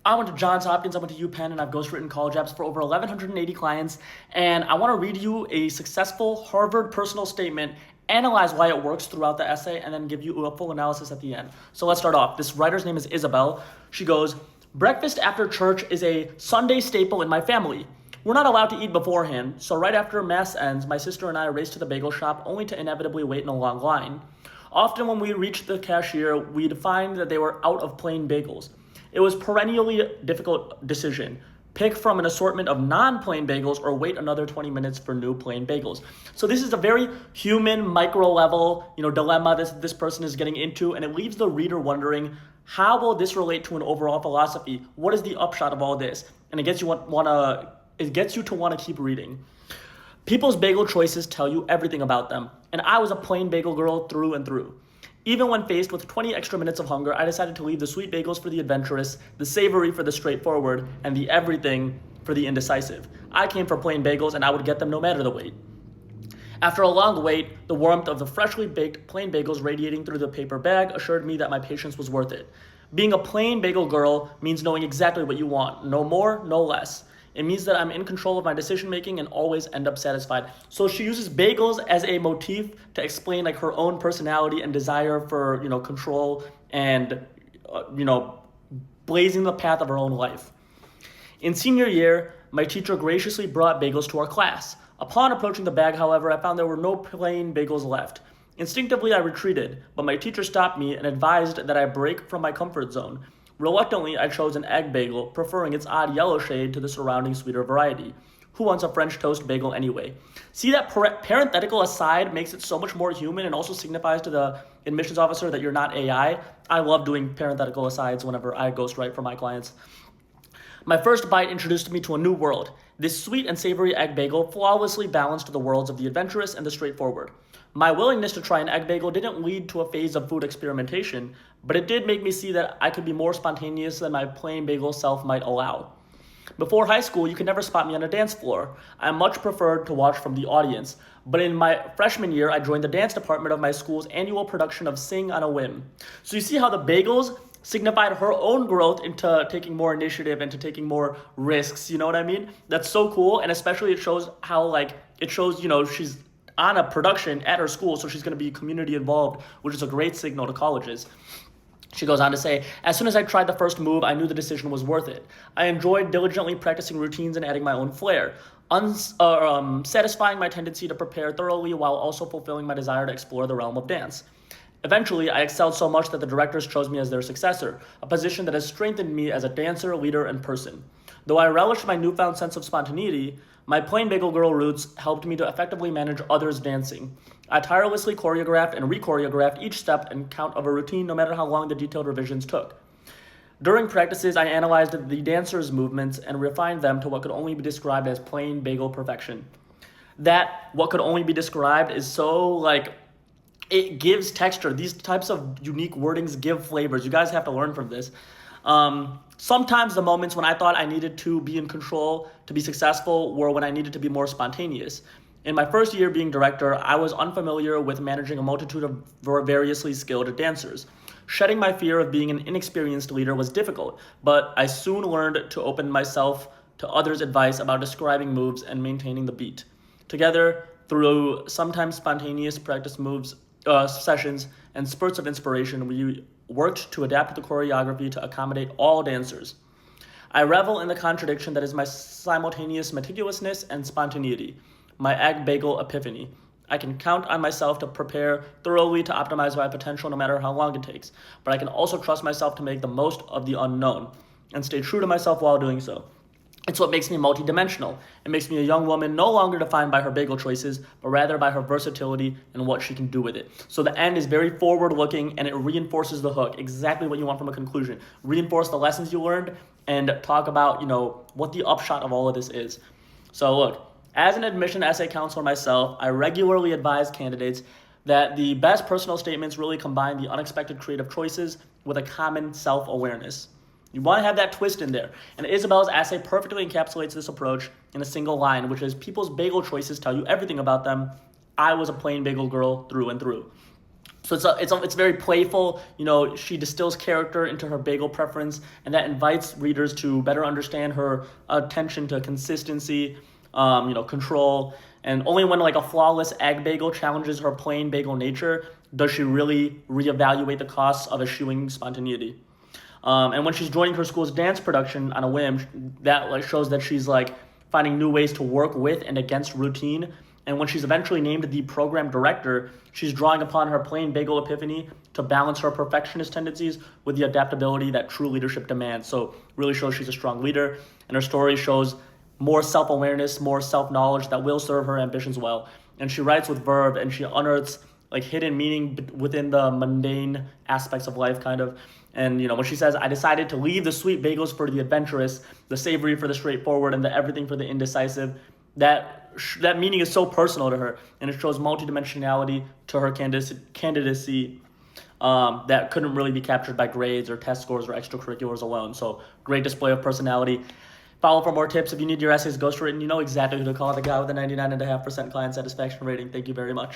I went to Johns Hopkins, I went to UPenn, and I've ghostwritten college apps for over 1,180 clients. And I want to read you a successful Harvard personal statement, analyze why it works throughout the essay, and then give you a full analysis at the end. So let's start off. This writer's name is Isabel. She goes, "Breakfast after church is a Sunday staple in my family. We're not allowed to eat beforehand, so right after Mass ends, my sister and I race to the bagel shop only to inevitably wait in a long line. Often when we reached the cashier, we'd find that they were out of plain bagels. It was perennially a difficult decision. Pick from an assortment of non-plain bagels or wait another 20 minutes for new plain bagels." So this is a very human, micro level, dilemma this person is getting into, and it leaves the reader wondering, how will this relate to an overall philosophy? What is the upshot of all this? And it gets you to want to keep reading. People's bagel choices tell you everything about them, and I was a plain bagel girl through and through. Even when faced with 20 extra minutes of hunger, I decided to leave the sweet bagels for the adventurous, the savory for the straightforward, and the everything for the indecisive. I came for plain bagels, and I would get them no matter the wait. After a long wait, the warmth of the freshly baked plain bagels radiating through the paper bag assured me that my patience was worth it. Being a plain bagel girl means knowing exactly what you want, no more, no less. It means that I'm in control of my decision making and always end up satisfied. So she uses bagels as a motif to explain her own personality and desire for control and blazing the path of her own life. In senior year, my teacher graciously brought bagels to our class. Upon approaching the bag, however, I found there were no plain bagels left. Instinctively, I retreated, but my teacher stopped me and advised that I break from my comfort zone. Reluctantly, I chose an egg bagel, preferring its odd yellow shade to the surrounding sweeter variety. Who wants a French toast bagel anyway? See, that parenthetical aside makes it so much more human and also signifies to the admissions officer that you're not AI. I love doing parenthetical asides whenever I ghostwrite for my clients. My first bite introduced me to a new world. This sweet and savory egg bagel flawlessly balanced the worlds of the adventurous and the straightforward. My willingness to try an egg bagel didn't lead to a phase of food experimentation, but it did make me see that I could be more spontaneous than my plain bagel self might allow. Before high school, you could never spot me on a dance floor. I much preferred to watch from the audience, but in my freshman year, I joined the dance department of my school's annual production of Sing on a Whim. So you see how the bagels signified her own growth into taking more initiative and to taking more risks, you know what I mean? That's so cool, and especially it shows how, she's on a production at her school, so she's going to be community involved, which is a great signal to colleges. She goes on to say, "As soon as I tried the first move, I knew the decision was worth it. I enjoyed diligently practicing routines and adding my own flair, satisfying my tendency to prepare thoroughly while also fulfilling my desire to explore the realm of dance. Eventually, I excelled so much that the directors chose me as their successor, a position that has strengthened me as a dancer, leader, and person. Though I relished my newfound sense of spontaneity, my plain bagel girl roots helped me to effectively manage others' dancing. I tirelessly choreographed and re-choreographed each step and count of a routine, no matter how long the detailed revisions took. During practices, I analyzed the dancers' movements and refined them to what could only be described as plain bagel perfection." That what could only be described is so it gives texture. These types of unique wordings give flavors. You guys have to learn from this. Sometimes the moments when I thought I needed to be in control to be successful were when I needed to be more spontaneous. In my first year being director, I was unfamiliar with managing a multitude of variously skilled dancers. Shedding my fear of being an inexperienced leader was difficult, but I soon learned to open myself to others' advice about describing moves and maintaining the beat. Together, through sometimes spontaneous practice sessions and spurts of inspiration, we worked to adapt the choreography to accommodate all dancers. I revel in the contradiction that is my simultaneous meticulousness and spontaneity, my egg bagel epiphany. I can count on myself to prepare thoroughly to optimize my potential no matter how long it takes, but I can also trust myself to make the most of the unknown and stay true to myself while doing so. It's what makes me multidimensional. It makes me a young woman no longer defined by her bagel choices, but rather by her versatility and what she can do with it. So the end is very forward-looking, and it reinforces the hook, exactly what you want from a conclusion. Reinforce the lessons you learned, and talk about, what the upshot of all of this is. So look, as an admission essay counselor myself, I regularly advise candidates that the best personal statements really combine the unexpected creative choices with a common self-awareness. You want to have that twist in there. And Isabel's essay perfectly encapsulates this approach in a single line, which is, people's bagel choices tell you everything about them. I was a plain bagel girl through and through. So it's very playful. She distills character into her bagel preference, and that invites readers to better understand her attention to consistency, control. And only when like a flawless egg bagel challenges her plain bagel nature does she really reevaluate the costs of eschewing spontaneity. And when she's joining her school's dance production on a whim, that like shows that she's like finding new ways to work with and against routine. And when she's eventually named the program director, she's drawing upon her plain bagel epiphany to balance her perfectionist tendencies with the adaptability that true leadership demands. So really shows she's a strong leader, and her story shows more self-awareness, more self-knowledge that will serve her ambitions well. And she writes with verve, and she unearths like hidden meaning within the mundane aspects of life, kind of. And when she says, "I decided to leave the sweet bagels for the adventurous, the savory for the straightforward, and the everything for the indecisive," that meaning is so personal to her, and it shows multidimensionality to her candidacy that couldn't really be captured by grades or test scores or extracurriculars alone. So great display of personality. Follow for more tips. If you need your essays ghostwritten, you know exactly who to call, the guy with the 99.5% client satisfaction rating. Thank you very much.